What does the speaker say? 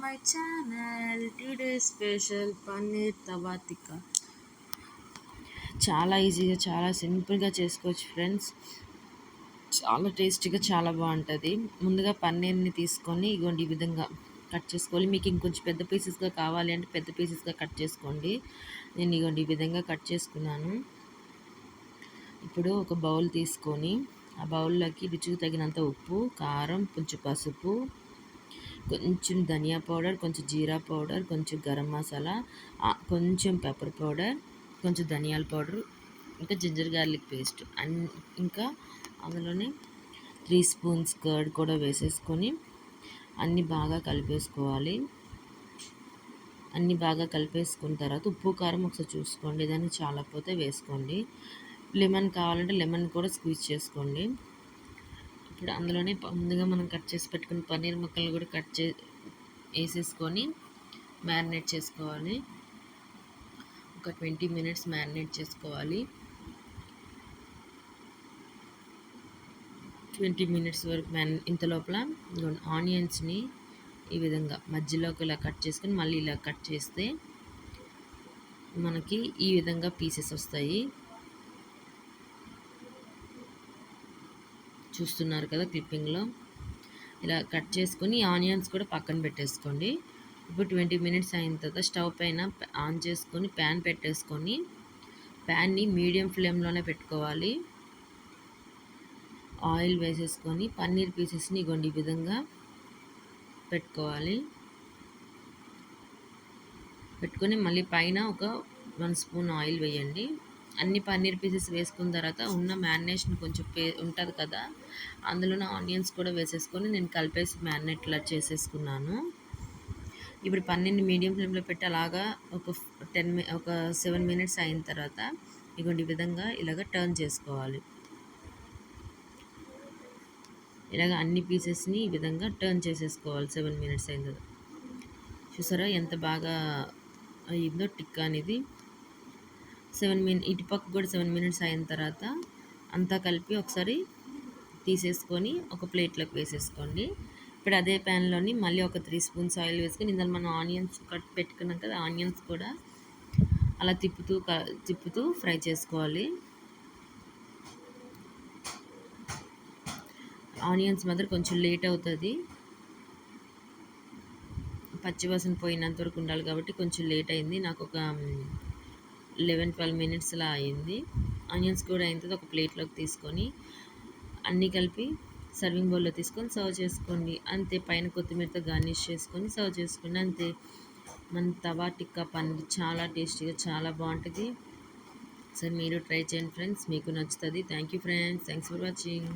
My channel. Today special paneer tawa tikka. చాలా ఈజీగా చాలా సింపుల్గా చేసుకోవచ్చు ఫ్రెండ్స్. చాలా టేస్టీగా చాలా బాగుంటుంది. ముందుగా పన్నీర్ని తీసుకొని ఇగోండి ఈ విధంగా కట్ చేసుకోవాలి. మీకు ఇంకొంచెం పెద్ద పీసెస్గా కావాలి అంటే పెద్ద పీసెస్గా కట్ చేసుకోండి. నేను ఇగోండి ఈ విధంగా కట్ చేసుకున్నాను. ఇప్పుడు ఒక బౌల్ తీసుకొని ఆ బౌల్లోకి రుచికి తగినంత ఉప్పు, కారం, కొంచెం పసుపు, కొంచెం ధనియా పౌడర్, కొంచెం జీరా పౌడర్, కొంచెం గరం మసాలా, కొంచెం పెప్పర్ పౌడర్, కొంచెం ధనియాల పౌడర్, ఇంకా జింజర్ గార్లిక్ పేస్ట్ ఇంకా అందులోనే 3 స్పూన్స్ కర్డ్ కూడా వేసేసుకొని అన్నీ బాగా కలిపేసుకోవాలి. అన్నీ బాగా కలిపేసుకున్న తర్వాత ఉప్పు కారం ఒకసారి చూసుకోండి. దాన్ని చాలకపోతే వేసుకోండి. లెమన్ కావాలంటే లెమన్ కూడా స్క్వీజ్ చేసుకోండి. ఇప్పుడు అందులోనే ముందుగా మనం కట్ చేసి పెట్టుకున్న పన్నీర్ ముక్కలు కూడా వేసేసుకొని మ్యారినేట్ చేసుకోవాలి. ఒక 20 మినిట్స్ మ్యారినేట్ చేసుకోవాలి. 20 మినిట్స్ వరకు ఇంత లోపల ఆనియన్స్ని ఈ విధంగా మధ్యలోకి ఇలా కట్ చేసుకొని మళ్ళీ ఇలా కట్ చేస్తే మనకి ఈ విధంగా పీసెస్ వస్తాయి. చూస్తున్నారు కదా క్లిప్పింగ్లో. ఇలా కట్ చేసుకొని ఆనియన్స్ కూడా పక్కన పెట్టేసుకోండి. ఇప్పుడు 20 మినిట్స్ అయిన తర్వాత స్టవ్ పైన ఆన్ చేసుకొని ప్యాన్ పెట్టేసుకొని ప్యాన్ని మీడియం ఫ్లేమ్లోనే పెట్టుకోవాలి. ఆయిల్ వేసేసుకొని పన్నీర్ పీసెస్ని ఇగోండి ఈ విధంగా పెట్టుకొని మళ్ళీ పైన ఒక 1 స్పూన్ ఆయిల్ వేయండి. అన్ని పన్నీర్ పీసెస్ వేసుకున్న తర్వాత ఉన్న మ్యారినేషన్ కొంచెం ఉంటుంది కదా, అందులోనే ఆనియన్స్ కూడా వేసేసుకొని నేను కలిపేసి మ్యారినేట్ ఇలా చేసేసుకున్నాను. ఇప్పుడు పన్నీర్ని మీడియం ఫ్లేమ్లో పెట్టి అలాగా ఒక 7 మినిట్స్ అయిన తర్వాత ఇగోండి ఈ విధంగా ఇలాగ టర్న్ చేసుకోవాలి. ఇలాగ అన్ని పీసెస్ని ఈ విధంగా టర్న్ చేసేసుకోవాలి 7 మినిట్స్ అయిన తర్వాత. చూసారా ఎంత బాగా అయిందో టిక్కా అనేది. ఇటుపక్క కూడా 7 మినిట్స్ అయిన తర్వాత అంతా కలిపి ఒకసారి తీసేసుకొని ఒక ప్లేట్లోకి వేసేసుకోండి. ఇప్పుడు అదే ప్యాన్లోని మళ్ళీ ఒక 3 స్పూన్స్ ఆయిల్ వేసుకొని ఇందులో మనం ఆనియన్స్ కట్ పెట్టుకున్నాం కదా, ఆనియన్స్ కూడా అలా తిప్పుతూ ఫ్రై చేసుకోవాలి. ఆనియన్స్ మాత్రం కొంచెం లేట్ అవుతుంది, పచ్చివాసన పోయినంత వరకు ఉండాలి కాబట్టి కొంచెం లేట్ అయింది. నాకు ఒక 11-12 మినిట్స్ అలా అయింది. ఆనియన్స్ కూడా అయిన తర్వాత ఒక ప్లేట్లోకి తీసుకొని అన్నీ కలిపి సర్వింగ్ బౌల్లో తీసుకొని సర్వ్ చేసుకోండి. అంతే, పైన కొత్తిమీరతో గార్నిష్ చేసుకొని సర్వ్ చేసుకోండి. అంతే, మన తవా టిక్కా పన్నీర్ చాలా టేస్టీగా చాలా బాగుంటుంది. సరే మీరు ట్రై చేయండి ఫ్రెండ్స్, మీకు నచ్చుతుంది. Thank you friends, thanks for watching.